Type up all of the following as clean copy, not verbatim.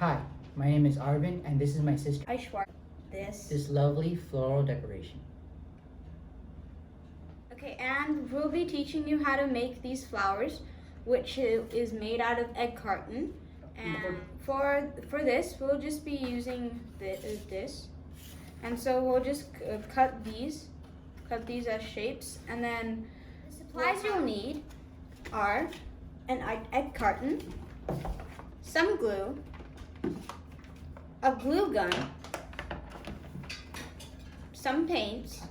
Hi, my name is Arvin and this is my sister. Aishwar. This. Lovely floral decoration. Okay, and we'll be teaching you how to make these flowers, which is made out of egg carton. And for this, we'll just be using this. And so we'll just cut these as shapes, and then the supplies you'll need are an egg carton, some glue, a glue gun, some paints,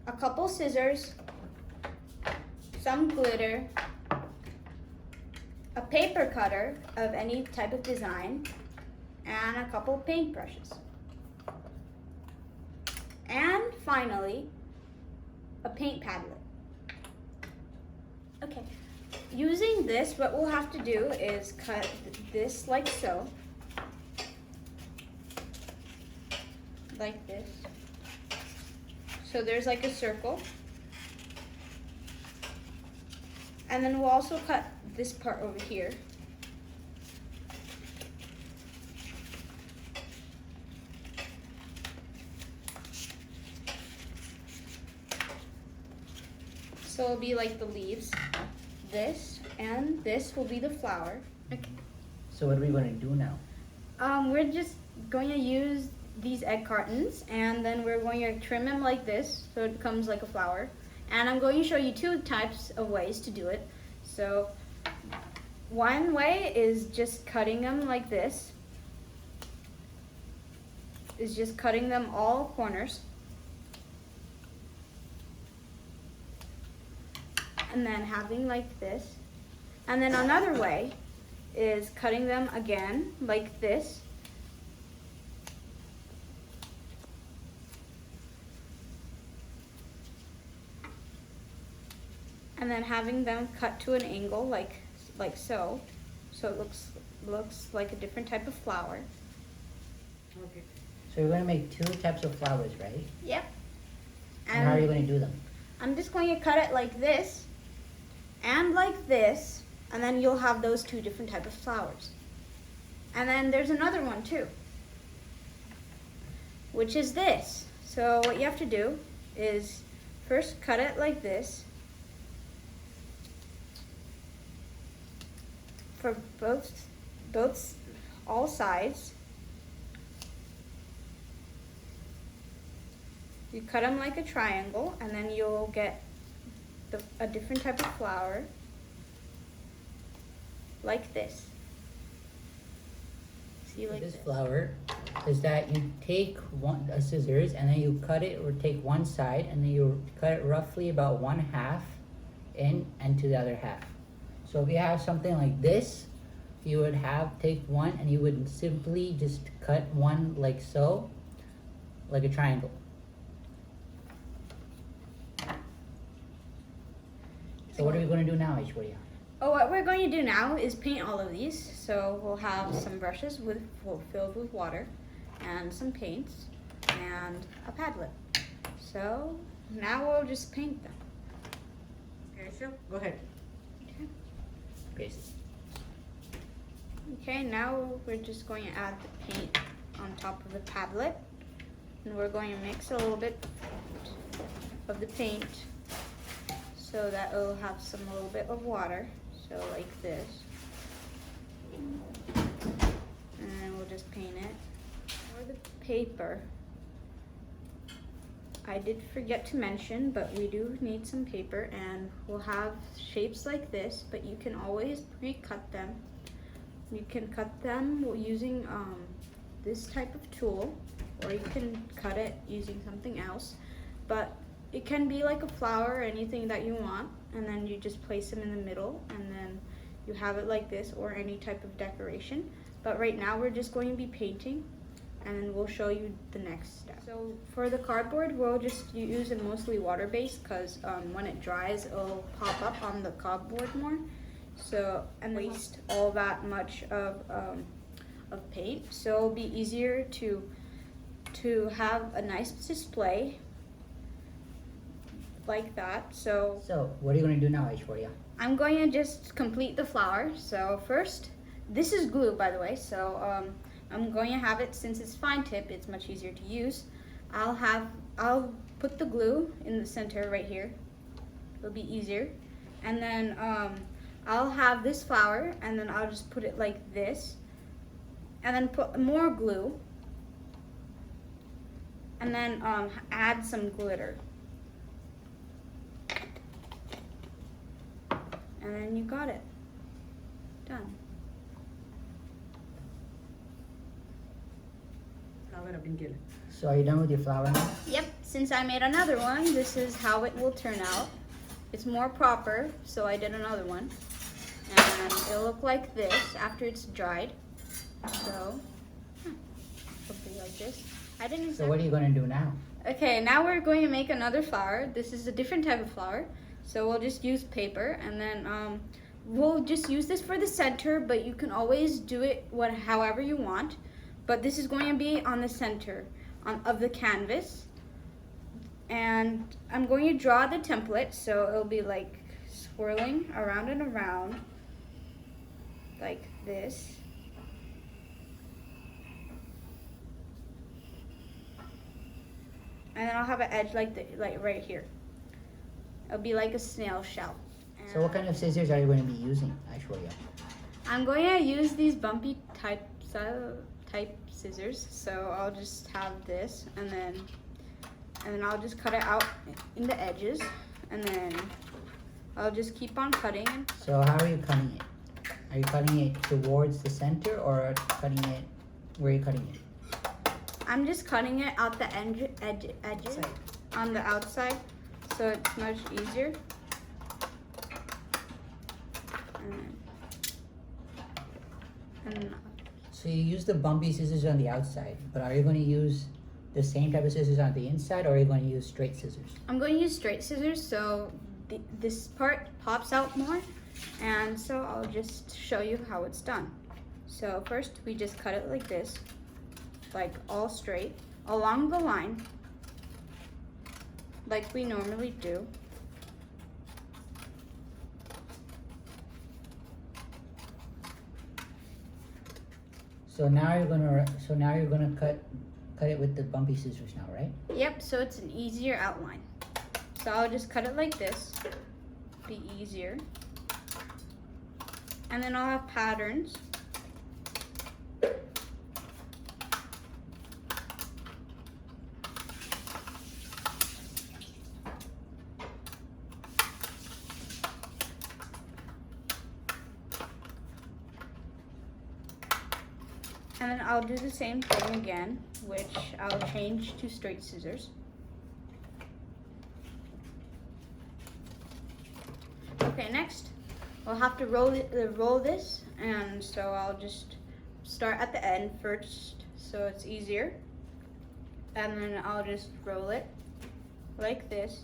a couple scissors, some glitter, a paper cutter of any type of design, and a couple paintbrushes. And finally, a paint padlet. Okay, using this, what we'll have to do is cut this like so. Like this. So there's like a circle. And then we'll also cut this part over here. So it'll be like the leaves, this, and this will be the flower. Okay. So what are we going to do now? We're just going to use these egg cartons, and then we're going to trim them like this so it becomes like a flower. And I'm going to show you two types of ways to do it. So one way is just cutting them like this, is just cutting them all corners. And then having like this. And then another way is cutting them again like this. And then having them cut to an angle like so. So it looks like a different type of flower. Okay. So you're going to make two types of flowers, right? Yep. And how are you going to do them? I'm just going to cut it like this and like this, and then you'll have those two different type of flowers. And then there's another one too, which is this. So what you have to do is first cut it like this for all sides. You cut them like a triangle, and then you'll get a different type of flower, like this. See, like this flower is that you take a scissors and then you cut it, or take one side and then you cut it roughly about 1/2 in and to the other half. So if you have something like this, you would take one and you would simply just cut one like so, like a triangle. So what are we going to do now, Aishwarya? Oh, what we're going to do now is paint all of these. So we'll have some brushes filled with water, and some paints, and a padlet. So now we'll just paint them. Okay, so go ahead. Okay. Okay, now we're just going to add the paint on top of the padlet, and we're going to mix a little bit of the paint so that it'll have a little bit of water, so like this. And then we'll just paint it. For the paper, I did forget to mention, but we do need some paper, and we'll have shapes like this, but you can always pre-cut them. You can cut them using this type of tool, or you can cut it using something else, but it can be like a flower or anything that you want, and then you just place them in the middle, and then you have it like this, or any type of decoration. But right now we're just going to be painting, and then we'll show you the next step. So for the cardboard, we'll just use it mostly water-based, because when it dries, it'll pop up on the cardboard more. So, and waste all that much of paint. So it'll be easier to have a nice display like that. So what are you going to do now, Aishwarya? I'm going to just complete the flower. So first, this is glue, by the way, so I'm going to have it, since it's fine tip, it's much easier to use. I'll put the glue in the center right here. It'll be easier. And then I'll have this flower, and then I'll just put it like this, and then put more glue, and then add some glitter. And then you got it. Done. So are you done with your flower now? Yep, since I made another one, this is how it will turn out. It's more proper, so I did another one. And it'll look like this after it's dried. So, something like this. I didn't So what are you going to do now? Okay, now we're going to make another flower. This is a different type of flower. So we'll just use paper, and then we'll just use this for the center, but you can always do it however you want. But this is going to be on the center of the canvas. And I'm going to draw the template, so it'll be like swirling around and around, like this. And then I'll have an edge like right here. It'll be like a snail shell. So what kind of scissors are you going to be using, Aishwarya? I'm going to use these bumpy type scissors. So I'll just have this, and then I'll just cut it out in the edges, and then I'll just keep on cutting. So how are you cutting it? Are you cutting it towards the center, or cutting it, where are you cutting it? I'm just cutting it out the edges on the outside, so it's much easier. And So you use the bumpy scissors on the outside, but are you going to use the same type of scissors on the inside, or are you going to use straight scissors? I'm going to use straight scissors, so this part pops out more, and so I'll just show you how it's done. So first we just cut it like this, like all straight along the line, like we normally do. So now you're gonna cut it with the bumpy scissors now, right? Yep, so it's an easier outline. So I'll just cut it like this, be easier. And then I'll have patterns. And then I'll do the same thing again, which I'll change to straight scissors. Okay, next we'll have to roll this, and so I'll just start at the end first, so it's easier. And then I'll just roll it like this.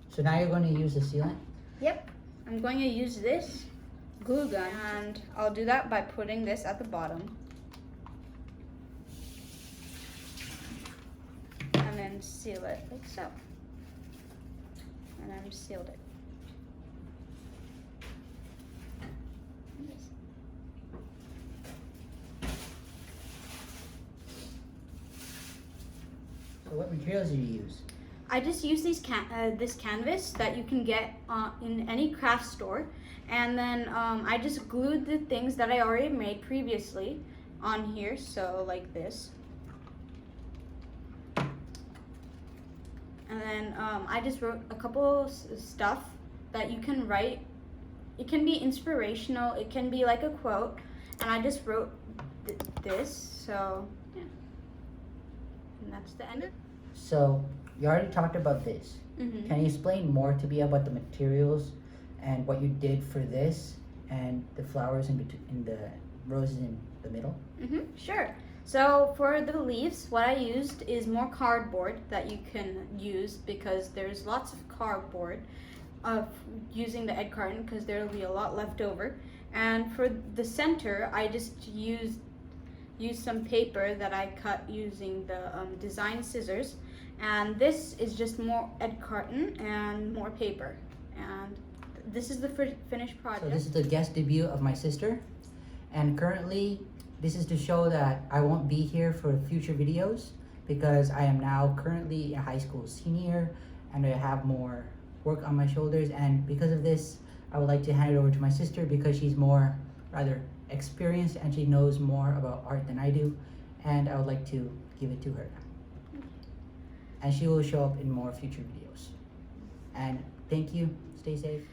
So now you're going to use the sealant? Yep, I'm going to use this glue gun, and I'll do that by putting this at the bottom. And then seal it like so. And I've sealed it. So what materials did you use? I just use these this canvas that you can get in any craft store, and then I just glued the things that I already made previously on here, so like this. And then I just wrote a couple stuff that you can write. It can be inspirational, it can be like a quote, and I just wrote this, so yeah. And that's the end of it. So you already talked about this. Mm-hmm. Can you explain more to me about the materials and what you did for this and the flowers in the roses in the middle? Mm-hmm, sure. So for the leaves, what I used is more cardboard that you can use, because there's lots of cardboard using the egg carton, because there will be a lot left over. And for the center, I just used some paper that I cut using the design scissors, And this is just more Ed carton and more paper. And this is the finished project. So this is the guest debut of my sister. And currently, this is to show that I won't be here for future videos because I am now currently a high school senior and I have more work on my shoulders. And because of this, I would like to hand it over to my sister because she's more rather experienced and she knows more about art than I do. And I would like to give it to her. And she will show up in more future videos. And thank you. Stay safe.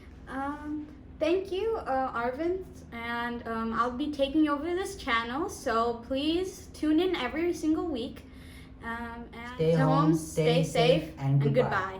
Thank you, Arvind, and I'll be taking over this channel, so please tune in every single week. And Stay home, stay safe, and goodbye.